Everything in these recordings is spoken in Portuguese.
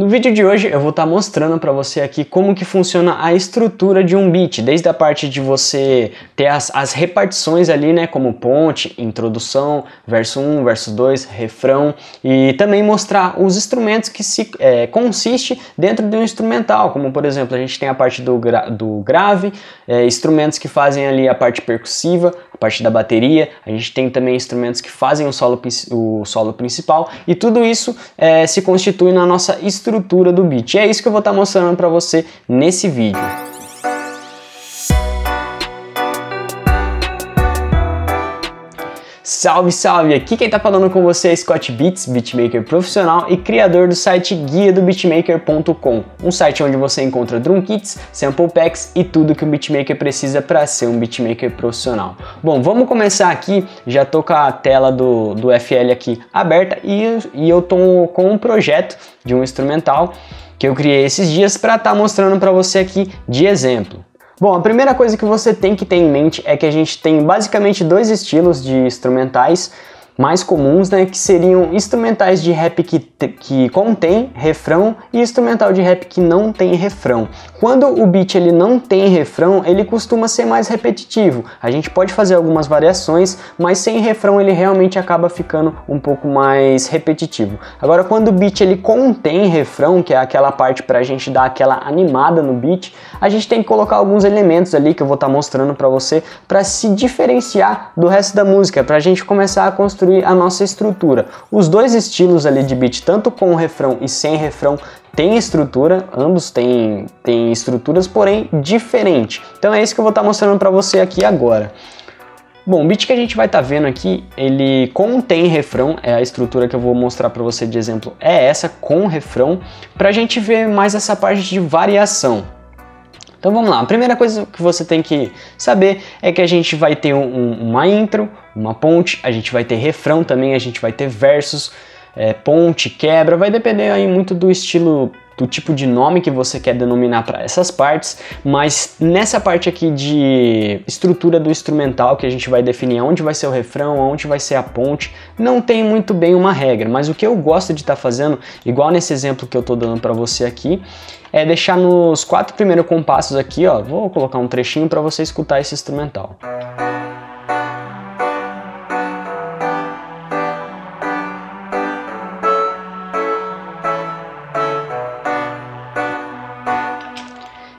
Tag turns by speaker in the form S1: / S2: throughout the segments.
S1: No vídeo de hoje eu vou estar mostrando para você aqui como que funciona a estrutura de um beat, desde a parte de você ter as repartições ali, né, como ponte, introdução, verso 1, verso 2, refrão, e também mostrar os instrumentos que consiste dentro de um instrumental, como por exemplo a gente tem a parte do grave, instrumentos que fazem ali a parte percussiva, a parte da bateria, a gente tem também instrumentos que fazem o solo principal, e tudo isso se constitui na nossa estrutura do beat. E é isso que eu vou estar mostrando para você nesse vídeo. Salve, salve! Aqui quem tá falando com você é Scott Beats, beatmaker profissional e criador do site guiadobeatmaker.com, um site onde você encontra drum kits, sample packs e tudo que o beatmaker precisa para ser um beatmaker profissional. Bom, vamos começar aqui. Já tô com a tela do FL aqui aberta e eu tô com um projeto de um instrumental que eu criei esses dias para estar mostrando para você aqui de exemplo. Bom, a primeira coisa que você tem que ter em mente é que a gente tem basicamente dois estilos de instrumentais mais comuns, né, que seriam instrumentais de rap que contém refrão e instrumental de rap que não tem refrão. Quando o beat ele não tem refrão, ele costuma ser mais repetitivo. A gente pode fazer algumas variações, mas sem refrão ele realmente acaba ficando um pouco mais repetitivo. Agora, quando o beat ele contém refrão, que é aquela parte para a gente dar aquela animada no beat, a gente tem que colocar alguns elementos ali que eu vou estar mostrando para você para se diferenciar do resto da música, para a gente começar a construir a nossa estrutura. Os dois estilos ali de beat, tanto com refrão e sem refrão, tem estrutura, ambos têm estruturas, porém diferente. Então é isso que eu vou estar mostrando para você aqui agora. Bom, o beat que a gente vai estar vendo aqui, ele contém refrão, é a estrutura que eu vou mostrar para você de exemplo, é essa com refrão, para a gente ver mais essa parte de variação. Então vamos lá, a primeira coisa que você tem que saber é que a gente vai ter uma intro, uma ponte, a gente vai ter refrão também, a gente vai ter versos, ponte, quebra, vai depender aí muito do estilo, do tipo de nome que você quer denominar para essas partes, mas nessa parte aqui de estrutura do instrumental, que a gente vai definir onde vai ser o refrão, onde vai ser a ponte, não tem muito bem uma regra, mas o que eu gosto de estar fazendo, igual nesse exemplo que eu estou dando para você aqui, é deixar nos 4 primeiros compassos aqui, ó, vou colocar um trechinho para você escutar esse instrumental.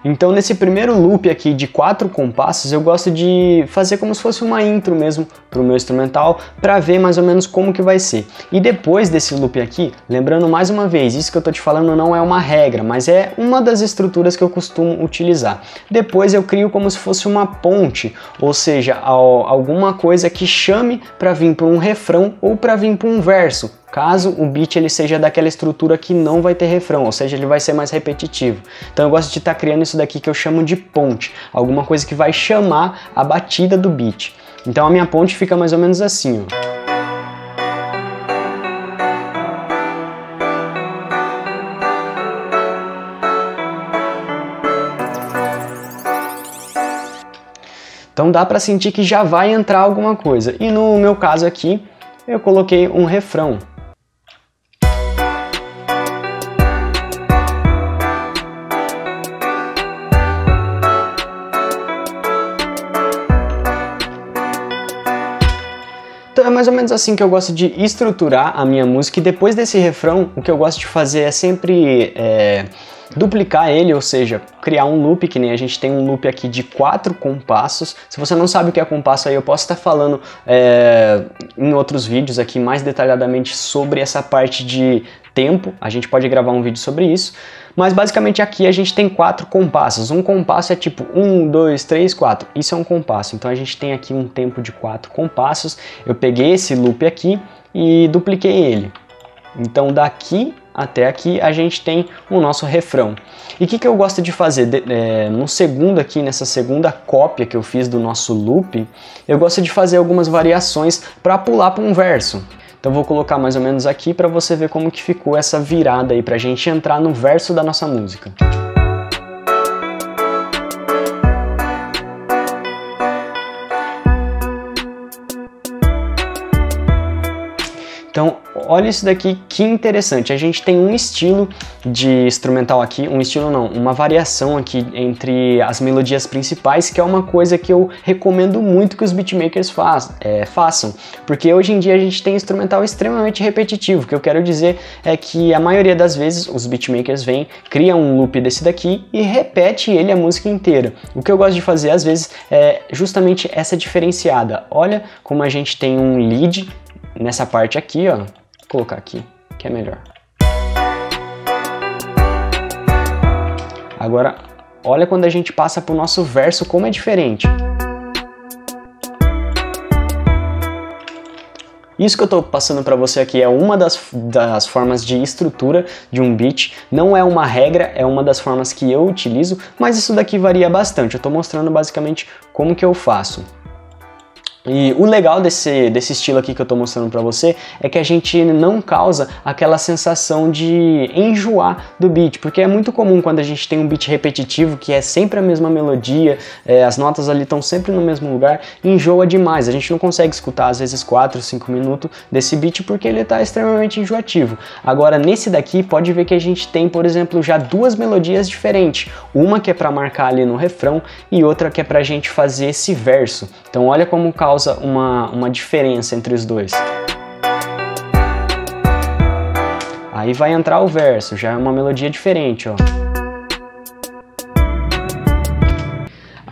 S1: Então nesse primeiro loop aqui de 4 compassos eu gosto de fazer como se fosse uma intro mesmo para o meu instrumental, para ver mais ou menos como que vai ser. E depois desse loop aqui, lembrando mais uma vez, isso que eu tô te falando não é uma regra, mas é uma das estruturas que eu costumo utilizar. Depois eu crio como se fosse uma ponte, ou seja, alguma coisa que chame para vir para um refrão ou para vir para um verso, caso o beat ele seja daquela estrutura que não vai ter refrão, ou seja, ele vai ser mais repetitivo. Então eu gosto de estar criando isso daqui que eu chamo de ponte, alguma coisa que vai chamar a batida do beat. Então a minha ponte fica mais ou menos assim, ó. Então dá para sentir que já vai entrar alguma coisa. E no meu caso aqui, eu coloquei um refrão. Então é mais ou menos assim que eu gosto de estruturar a minha música, e depois desse refrão, o que eu gosto de fazer é sempre duplicar ele, ou seja, criar um loop, que nem a gente tem um loop aqui de 4 compassos. Se você não sabe o que é compasso aí, eu posso estar falando em outros vídeos aqui mais detalhadamente sobre essa parte de tempo, a gente pode gravar um vídeo sobre isso, mas basicamente aqui a gente tem 4 compassos. Um compasso é tipo 1, 2, 3, 4, isso é um compasso, então a gente tem aqui um tempo de 4 compassos. Eu peguei esse loop aqui e dupliquei ele, então daqui até aqui a gente tem o nosso refrão. E o que eu gosto de fazer? No segundo aqui, nessa segunda cópia que eu fiz do nosso loop, eu gosto de fazer algumas variações para pular para um verso. Então vou colocar mais ou menos aqui para você ver como que ficou essa virada aí, para a gente entrar no verso da nossa música. Então, olha isso daqui, que interessante. A gente tem um estilo de instrumental aqui, um estilo não, uma variação aqui entre as melodias principais, que é uma coisa que eu recomendo muito que os beatmakers façam, porque hoje em dia a gente tem instrumental extremamente repetitivo. O que eu quero dizer é que a maioria das vezes os beatmakers vêm, criam um loop desse daqui e repete ele a música inteira. O que eu gosto de fazer às vezes é justamente essa diferenciada. Olha como a gente tem um lead nessa parte aqui, ó. Vou colocar aqui, que é melhor. Agora, olha quando a gente passa para o nosso verso, como é diferente. Isso que eu estou passando para você aqui é uma das formas de estrutura de um beat. Não é uma regra, é uma das formas que eu utilizo, mas isso daqui varia bastante. Eu estou mostrando basicamente como que eu faço. E o legal desse estilo aqui que eu tô mostrando pra você é que a gente não causa aquela sensação de enjoar do beat, porque é muito comum quando a gente tem um beat repetitivo, que é sempre a mesma melodia, as notas ali estão sempre no mesmo lugar, enjoa demais. A gente não consegue escutar às vezes 4, 5 minutos desse beat porque ele tá extremamente enjoativo. Agora nesse daqui pode ver que a gente tem, por exemplo, já duas melodias diferentes, uma que é pra marcar ali no refrão e outra que é pra gente fazer esse verso. Então olha como causa uma diferença entre os dois. Aí vai entrar o verso, já é uma melodia diferente, ó.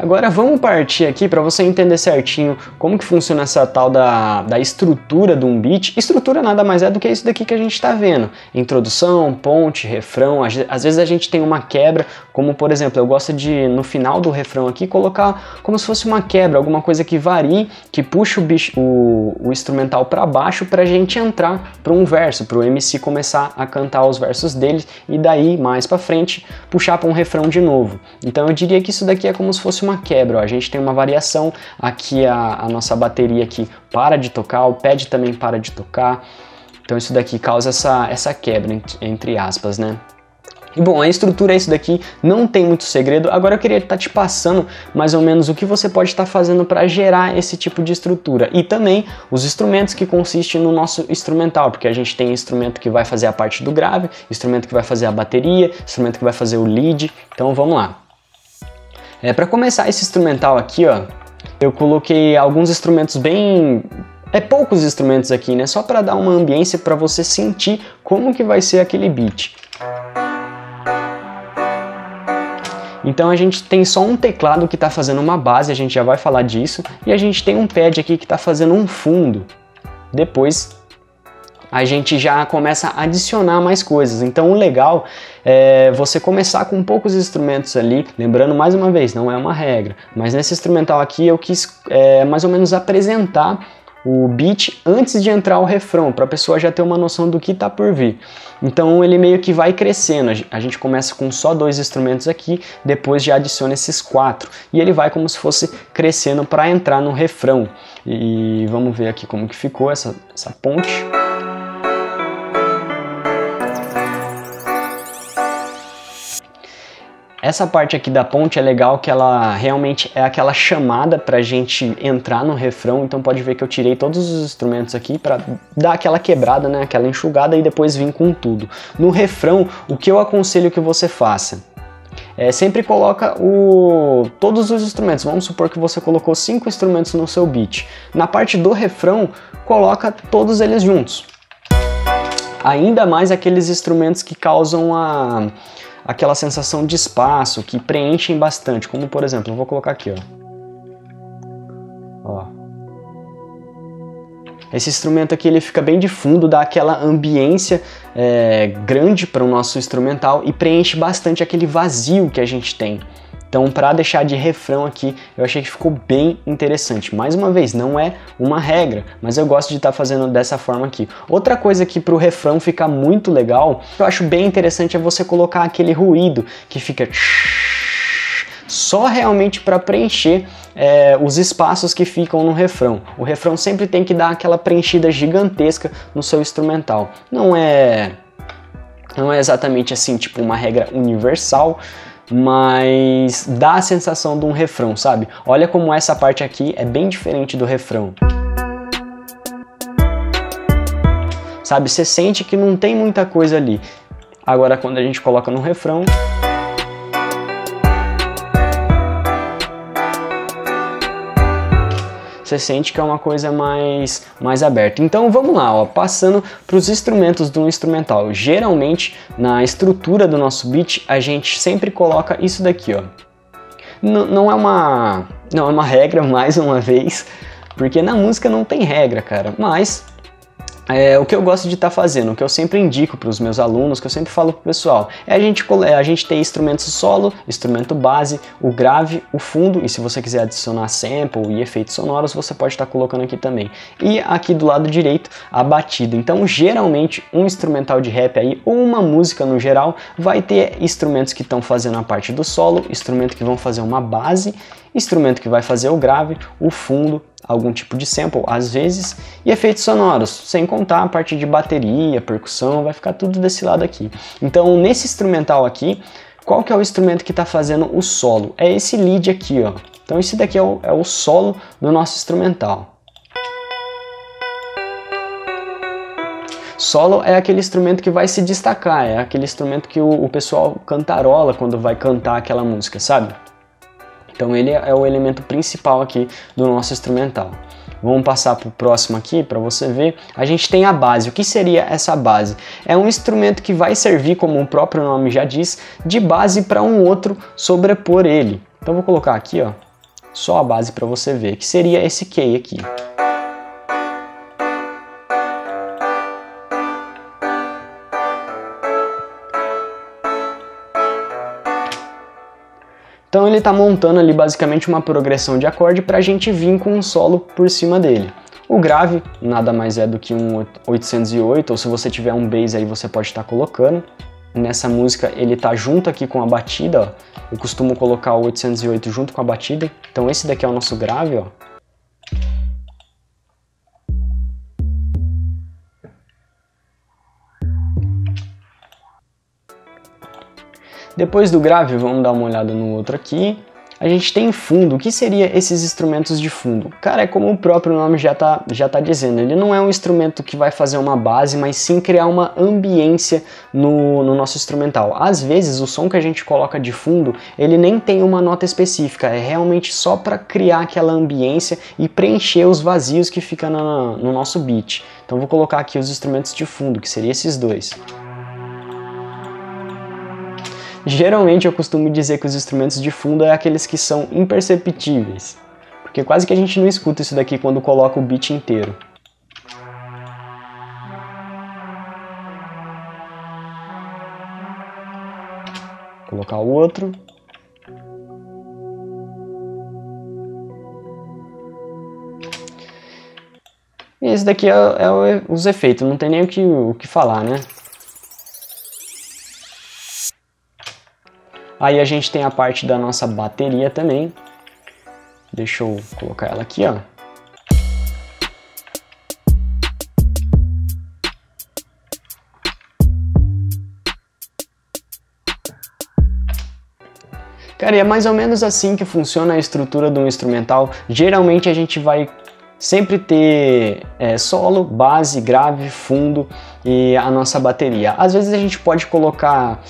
S1: Agora vamos partir aqui para você entender certinho como que funciona essa tal da estrutura de um beat. Estrutura nada mais é do que isso daqui que a gente está vendo. Introdução, ponte, refrão. Às vezes a gente tem uma quebra, como por exemplo, eu gosto de no final do refrão aqui colocar como se fosse uma quebra, alguma coisa que varie, que puxa o instrumental para baixo para a gente entrar para um verso, para o MC começar a cantar os versos dele e daí mais para frente puxar para um refrão de novo. Então eu diria que isso daqui é como se fosse uma quebra, ó. A gente tem uma variação aqui, a nossa bateria aqui para de tocar, o pad também para de tocar, então isso daqui causa essa quebra, entre aspas, né? E bom, a estrutura é isso daqui, não tem muito segredo. Agora eu queria estar te passando mais ou menos o que você pode estar fazendo para gerar esse tipo de estrutura. E também os instrumentos que consistem no nosso instrumental, porque a gente tem instrumento que vai fazer a parte do grave, instrumento que vai fazer a bateria, instrumento que vai fazer o lead. Então vamos lá. Para começar esse instrumental aqui, ó, eu coloquei alguns instrumentos bem... poucos instrumentos aqui, né? Só para dar uma ambiência para você sentir como que vai ser aquele beat. Então a gente tem só um teclado que está fazendo uma base, a gente já vai falar disso, e a gente tem um pad aqui que está fazendo um fundo. Depois a gente já começa a adicionar mais coisas. Então o legal é você começar com poucos instrumentos ali, lembrando mais uma vez, não é uma regra, mas nesse instrumental aqui eu quis mais ou menos apresentar o beat antes de entrar o refrão, para a pessoa já ter uma noção do que está por vir. Então ele meio que vai crescendo, a gente começa com só 2 instrumentos aqui, depois já adiciona esses 4, e ele vai como se fosse crescendo para entrar no refrão. E vamos ver aqui como que ficou essa ponte. Essa parte aqui da ponte é legal, que ela realmente é aquela chamada pra gente entrar no refrão, então pode ver que eu tirei todos os instrumentos aqui para dar aquela quebrada, né, aquela enxugada e depois vim com tudo. No refrão, o que eu aconselho que você faça? Sempre coloca todos os instrumentos. Vamos supor que você colocou 5 instrumentos no seu beat. Na parte do refrão, coloca todos eles juntos. Ainda mais aqueles instrumentos que causam aquela sensação de espaço, que preenchem bastante, como por exemplo, eu vou colocar aqui, ó. Esse instrumento aqui ele fica bem de fundo, dá aquela ambiência grande para o nosso instrumental e preenche bastante aquele vazio que a gente tem. Então, para deixar de refrão aqui, eu achei que ficou bem interessante. Mais uma vez, não é uma regra, mas eu gosto de estar fazendo dessa forma aqui. Outra coisa que para o refrão ficar muito legal, eu acho bem interessante, é você colocar aquele ruído que fica só realmente para preencher os espaços que ficam no refrão. O refrão sempre tem que dar aquela preenchida gigantesca no seu instrumental. Não é exatamente assim, tipo uma regra universal, mas dá a sensação de um refrão, sabe? Olha como essa parte aqui é bem diferente do refrão. sabe? Você sente que não tem muita coisa ali. Agora quando a gente coloca no refrão, você sente que é uma coisa mais aberta. Então vamos lá, ó, passando para os instrumentos do instrumental. Geralmente na estrutura do nosso beat a gente sempre coloca isso daqui, ó. Não é uma regra, mais uma vez, porque na música não tem regra, cara, mas o que eu gosto de estar fazendo, o que eu sempre indico para os meus alunos, o que eu sempre falo pro pessoal, é a gente ter instrumentos solo, instrumento base, o grave, o fundo, e se você quiser adicionar sample e efeitos sonoros, você pode estar colocando aqui também. E aqui do lado direito, a batida. Então, geralmente, um instrumental de rap aí, ou uma música no geral, vai ter instrumentos que estão fazendo a parte do solo, instrumento que vão fazer uma base, instrumento que vai fazer o grave, o fundo, algum tipo de sample, às vezes, e efeitos sonoros, sem contar a parte de bateria, percussão, vai ficar tudo desse lado aqui. Então, nesse instrumental aqui, qual que é o instrumento que está fazendo o solo? É esse lead aqui, ó. Então, esse daqui é o solo do nosso instrumental. Solo é aquele instrumento que vai se destacar, é aquele instrumento que o pessoal cantarola quando vai cantar aquela música, sabe? Então ele é o elemento principal aqui do nosso instrumental. Vamos passar para o próximo aqui para você ver. A gente tem a base. O que seria essa base? É um instrumento que vai servir, como o próprio nome já diz, de base para um outro sobrepor ele. Então vou colocar aqui, ó, só a base para você ver, que seria esse key aqui. Então ele está montando ali basicamente uma progressão de acorde para a gente vir com um solo por cima dele. O grave nada mais é do que um 808, ou se você tiver um bass aí você pode estar colocando. Nessa música ele está junto aqui com a batida, ó. Eu costumo colocar o 808 junto com a batida. Então esse daqui é o nosso grave, ó. Depois do grave, vamos dar uma olhada no outro aqui. A gente tem fundo. O que seria esses instrumentos de fundo? Cara, é como o próprio nome já tá dizendo. Ele não é um instrumento que vai fazer uma base, mas sim criar uma ambiência no nosso instrumental. Às vezes, o som que a gente coloca de fundo, ele nem tem uma nota específica. É realmente só para criar aquela ambiência e preencher os vazios que ficam no nosso beat. Então, vou colocar aqui os instrumentos de fundo, que seriam esses dois. Geralmente eu costumo dizer que os instrumentos de fundo é aqueles que são imperceptíveis, porque quase que a gente não escuta isso daqui quando coloca o beat inteiro. Vou colocar o outro. E esse daqui é os efeitos, não tem nem o que falar, né? Aí a gente tem a parte da nossa bateria também. Deixa eu colocar ela aqui, ó. Cara, e é mais ou menos assim que funciona a estrutura de um instrumental. Geralmente a gente vai sempre ter solo, base, grave, fundo e a nossa bateria. Às vezes a gente pode colocar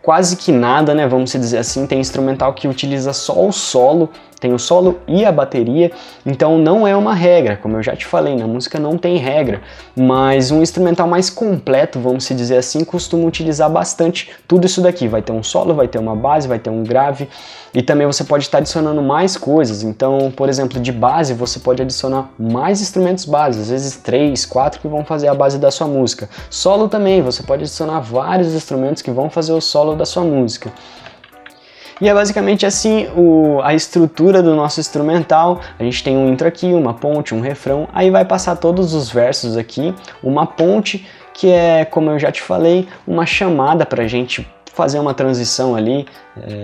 S1: quase que nada, né? Vamos dizer assim, tem instrumental que utiliza só o solo, tem o solo e a bateria, então não é uma regra, como eu já te falei, na música não tem regra, mas um instrumental mais completo, vamos dizer assim, costuma utilizar bastante tudo isso daqui, vai ter um solo, vai ter uma base, vai ter um grave, e também você pode estar adicionando mais coisas, então, por exemplo, de base você pode adicionar mais instrumentos base, às vezes 3, 4 que vão fazer a base da sua música. Solo também, você pode adicionar vários instrumentos que vão fazer o solo da sua música. E é basicamente assim a estrutura do nosso instrumental. A gente tem um intro aqui, uma ponte, um refrão, aí vai passar todos os versos aqui, uma ponte que é, como eu já te falei, uma chamada pra gente fazer uma transição ali.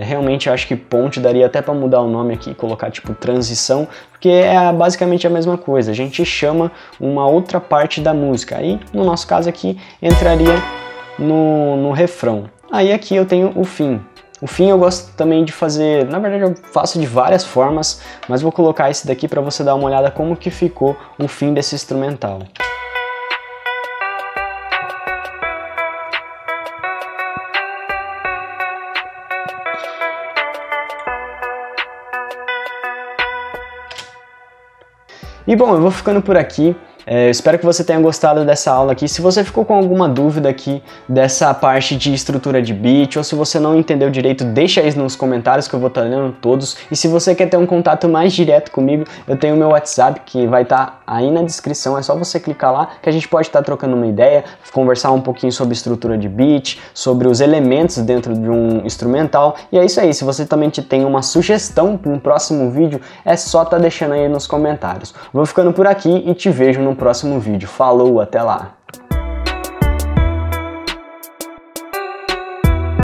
S1: Realmente eu acho que ponte daria até para mudar o nome aqui, colocar tipo transição, porque é basicamente a mesma coisa, a gente chama uma outra parte da música, aí no nosso caso aqui entraria no refrão. Aí aqui eu tenho o fim. O fim eu gosto também de fazer, na verdade eu faço de várias formas, mas vou colocar esse daqui para você dar uma olhada como que ficou o fim desse instrumental. E bom, eu vou ficando por aqui. Espero que você tenha gostado dessa aula aqui. Se você ficou com alguma dúvida aqui dessa parte de estrutura de beat, ou se você não entendeu direito, deixa aí nos comentários que eu vou estar lendo todos. E se você quer ter um contato mais direto comigo, eu tenho o meu WhatsApp que vai estar aí na descrição. É só você clicar lá que a gente pode estar trocando uma ideia, conversar um pouquinho sobre estrutura de beat, sobre os elementos dentro de um instrumental. E é isso aí. Se você também tem uma sugestão para um próximo vídeo, é só estar deixando aí nos comentários. Vou ficando por aqui e te vejo no próximo vídeo. Falou, até lá!